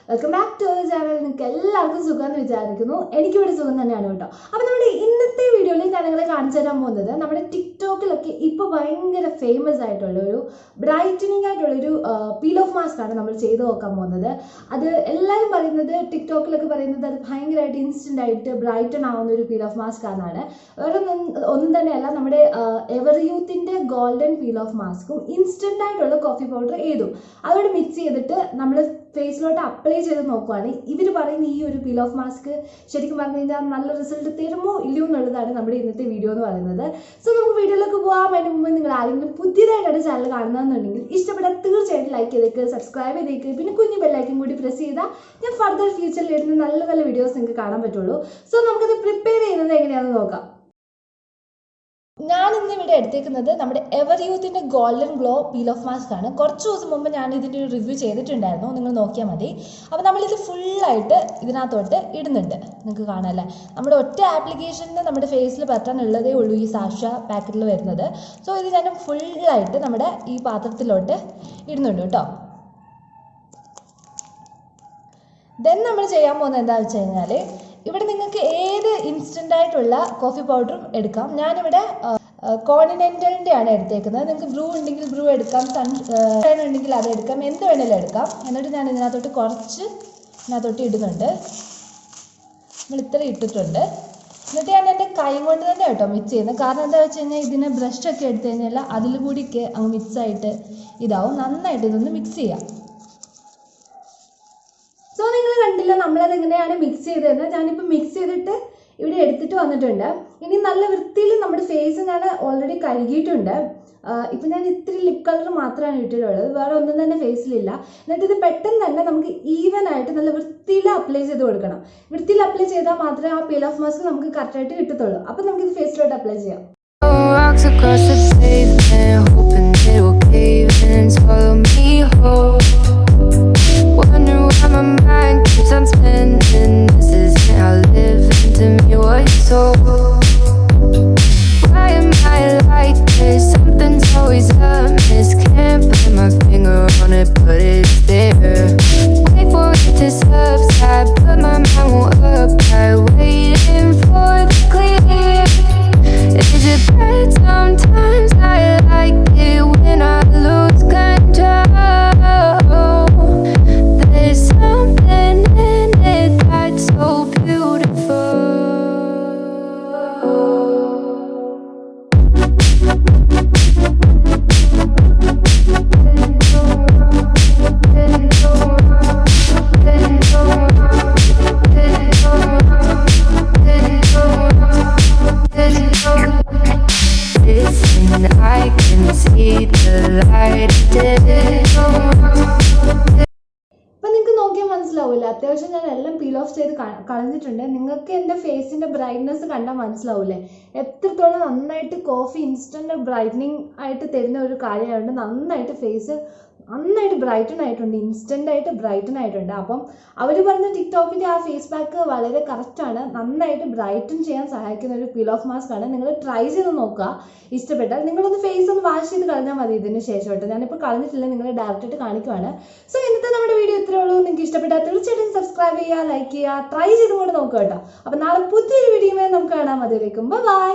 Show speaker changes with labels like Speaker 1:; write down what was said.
Speaker 1: Welcome back to our channel. നിങ്ങൾക്ക് എല്ലാവർക്കും സുഖമെന്ന് വിചാരിക്കുന്നു. എനിക്കിവിടെ സുഖം തന്നെയാണ് കേട്ടോ. അപ്പോൾ നമ്മുടെ ഇന്നത്തെ വീഡിയോയിൽ ഞാൻ നിങ്ങളെ കാണിച്ചു തരാൻ പോകുന്നത് നമ്മുടെ ടിക്ടോക്കിലൊക്കെ ഇപ്പോൾ ഭയങ്കര ഫേമസ് ആയിട്ടുള്ള ഒരു ബ്രൈറ്റനിങ് ആയിട്ടുള്ളൊരു പീൽ ഓഫ് മാസ്ക് ആണ് നമ്മൾ ചെയ്ത് നോക്കാൻ പോകുന്നത്. അത് എല്ലാവരും പറയുന്നത്, ടിക്ടോക്കിലൊക്കെ പറയുന്നത് അത് ഭയങ്കരമായിട്ട് ഇൻസ്റ്റൻ്റ് ആയിട്ട് ബ്രൈറ്റൺ ആവുന്ന ഒരു പീൽ ഓഫ് മാസ്ക് ആണ്. വേറെ ഒന്നും തന്നെയല്ല, നമ്മുടെ എവർ യൂത്തിൻ്റെ ഗോൾഡൻ പീൽ ഓഫ് മാസ്കും ഇൻസ്റ്റൻ്റ് ആയിട്ടുള്ള കോഫി പൗഡർ ഏതും അതോട് മിക്സ് ചെയ്തിട്ട് നമ്മൾ ഫേസിലോട്ട് അപ്ലൈ ചെയ്ത് നോക്കുവാണ്. ഇവർ പറയുന്ന ഈ ഒരു പീൽ ഓഫ് മാസ്ക് ശരിക്കും പറഞ്ഞു കഴിഞ്ഞാൽ നല്ല റിസൾട്ട് തരുമോ ഇല്ലയോ എന്നുള്ളതാണ് നമ്മുടെ ഇന്നത്തെ വീഡിയോ എന്ന് പറയുന്നത്. സോ നമുക്ക് വീഡിയോയിലേക്ക് പോകാൻ അതിന് മുമ്പ് നിങ്ങൾ ആരെങ്കിലും പുതിയതായിട്ടാണ് ചാനൽ കാണുന്നതെന്നുണ്ടെങ്കിൽ ഇഷ്ടപ്പെട്ടാൽ തീർച്ചയായിട്ടും ലൈക്ക് ചെയ്തേക്ക്, സബ്സ്ക്രൈബ് ചെയ്തേക്ക്, പിന്നെ കുഞ്ഞു ബെല്ലൈക്കൻ കൂടി പ്രസ് ചെയ്താൽ ഞാൻ ഫർദർ ഫ്യൂച്ചറിൽ ഇടുന്ന നല്ല നല്ല വീഡിയോസ് നിങ്ങൾക്ക് കാണാൻ പറ്റുള്ളൂ. സോ നമുക്കത് പ്രിപ്പയർ ചെയ്യുന്നത് എങ്ങനെയാണെന്ന് നോക്കാം. ഞാൻ ഇന്ന് ഇവിടെ എടുത്തേക്കുന്നത് നമ്മുടെ എവർ യൂത്തിൻ്റെ golden glow peel off mask ആണ്. കുറച്ച് ദിവസം മുമ്പ് ഞാൻ ഇതിൻ്റെ ഒരു റിവ്യൂ ചെയ്തിട്ടുണ്ടായിരുന്നു, നിങ്ങൾ നോക്കിയാൽ മതി. അപ്പോൾ നമ്മളിത് ഫുള്ളായിട്ട് ഇതിനകത്തോട്ട് ഇടുന്നുണ്ട്, നിങ്ങൾക്ക് കാണാമല്ലേ. നമ്മുടെ ഒറ്റ ആപ്ലിക്കേഷനിൽ നമ്മുടെ ഫേസിൽ പറ്റാനുള്ളതേ ഉള്ളൂ ഈ സാഷ പാക്കറ്റിൽ വരുന്നത്. സോ ഇത് ഞാൻ ഫുള്ളായിട്ട് നമ്മുടെ ഈ പാത്രത്തിലോട്ട് ഇടുന്നുണ്ട് കേട്ടോ. ദെൻ നമ്മൾ ചെയ്യാൻ പോകുന്നത് എന്താണെന്ന് വെച്ച് കഴിഞ്ഞാൽ, ഇവിടെ നിങ്ങൾക്ക് ഏത് ഇൻസ്റ്റൻ്റ് ആയിട്ടുള്ള കോഫി പൗഡറും എടുക്കാം. ഞാനിവിടെ കോണ്ടിനെൻ്റലിൻ്റെ ആണ് എടുത്തേക്കുന്നത്. നിങ്ങൾക്ക് ബ്രൂ ഉണ്ടെങ്കിൽ ബ്രൂ എടുക്കാം, സൺഷൈൻ ഉണ്ടെങ്കിൽ അത് എടുക്കാം, എന്ത് വേണമെങ്കിലും എടുക്കാം. എന്നിട്ട് ഞാൻ ഇതിനകത്തോട്ട് കുറച്ച് ഇതിനകത്തോട്ട് ഇടുന്നുണ്ട്. നമ്മൾ ഇത്ര ഇട്ടിട്ടുണ്ട്. എന്നിട്ട് ഞാൻ എൻ്റെ കൈ കൊണ്ട് തന്നെ കേട്ടോ മിക്സ് ചെയ്യുന്നത്. കാരണം എന്താ വെച്ച് കഴിഞ്ഞാൽ ഇതിന് ബ്രഷൊക്കെ എടുത്തു കഴിഞ്ഞാൽ അതിൽ കൂടിയൊക്കെ അങ്ങ് മിക്സായിട്ട് ഇതാവും. നന്നായിട്ട് ഇതൊന്ന് മിക്സ് ചെയ്യാം. സോ നിങ്ങൾ കണ്ടില്ല നമ്മളത് എങ്ങനെയാണ് മിക്സ് ചെയ്തതെന്ന്. ഞാനിപ്പോൾ മിക്സ് ചെയ്തിട്ട് ഇവിടെ എടുത്തിട്ട് വന്നിട്ടുണ്ട്. ഇനി നല്ല വൃത്തിയിൽ നമ്മുടെ ഫേസ് ഞാൻ ഓൾറെഡി കഴുകിയിട്ടുണ്ട്. ഇപ്പം ഞാൻ ഇത്തിരി ലിപ് കളർ മാത്രമാണ് ഇട്ടിട്ടുള്ളത്, വേറെ ഒന്നും തന്നെ ഫേസിലില്ല. എന്നിട്ട് ഇത് പെട്ടെന്ന് തന്നെ നമുക്ക് ഈവൻ ആയിട്ട് നല്ല വൃത്തിയിൽ അപ്ലൈ ചെയ്ത് കൊടുക്കണം. വൃത്തിയിൽ അപ്ലൈ ചെയ്താൽ മാത്രമേ ആ പീൽ ഓഫ് മാസ്ക് നമുക്ക് കറക്റ്റായിട്ട് കിട്ടത്തുള്ളൂ. അപ്പം നമുക്കിത് ഫേസിലോട്ട് അപ്ലൈ ചെയ്യാം. Wonder why my mind keeps on spinning. This isn't how living to me was told. Why am I like this? Something's always amiss. Can't put my finger on it, but it's there. Wait for it to subside, but my mind won't apply. Waiting for the clear. Is it bad? Sometimes I like it when I lose control. There's something in it that's so beautiful. Listen, I can see the light. മനസ്സിലാവില്ല, അത്യാവശ്യം ഞാൻ എല്ലാം peel off ചെയ്ത് കളഞ്ഞിട്ടുണ്ട്. നിങ്ങൾക്ക് എൻ്റെ ഫേസിൻ്റെ brightness കണ്ടാൽ മനസ്സിലാവില്ലേ എത്രത്തോളം നന്നായിട്ട് കോഫി ഇൻസ്റ്റൻറ്റ് ബ്രൈറ്റനിങ് ആയിട്ട് തരുന്ന ഒരു കാര്യമായതുകൊണ്ട് നന്നായിട്ട് ഫേസ് നന്നായിട്ട് ബ്രൈറ്റൺ ആയിട്ടുണ്ട്, ഇൻസ്റ്റൻ്റ് ആയിട്ട് ബ്രൈറ്റൺ ആയിട്ടുണ്ട്. അപ്പം അവർ പറഞ്ഞ ടിക്ടോക്കിൻ്റെ ആ ഫേസ് പാക്ക് വളരെ കറക്റ്റാണ്, നന്നായിട്ട് ബ്രൈറ്റൺ ചെയ്യാൻ സഹായിക്കുന്ന ഒരു പീൽ ഓഫ് മാസ്ക് ആണ്. നിങ്ങൾ ട്രൈ ചെയ്ത് നോക്കുക. ഇഷ്ടപ്പെട്ടാൽ നിങ്ങളൊന്ന് ഫേസ് ഒന്ന് വാഷ് ചെയ്ത് കളഞ്ഞാൽ മതി ഇതിന് ശേഷമായിട്ട്. ഞാനിപ്പോൾ കളഞ്ഞിട്ടില്ല, നിങ്ങൾ ഡയറക്റ്റായിട്ട് കാണിക്കുവാണ്. സോ ഇന്നത്തെ നമ്മുടെ വീഡിയോ ഇത്രയേ ഉള്ളൂ. നിങ്ങൾക്ക് ഇഷ്ടപ്പെട്ടാൽ തീർച്ചയായിട്ടും സബ്സ്ക്രൈബ് ചെയ്യുക, ലൈക്ക് ചെയ്യുക, ട്രൈ ചെയ്തുകൊണ്ട് നോക്കുക കേട്ടോ. അപ്പം നാളെ പുതിയൊരു വീഡിയോ നമുക്ക് കാണാൻ. അതിലേക്കും ബൈ.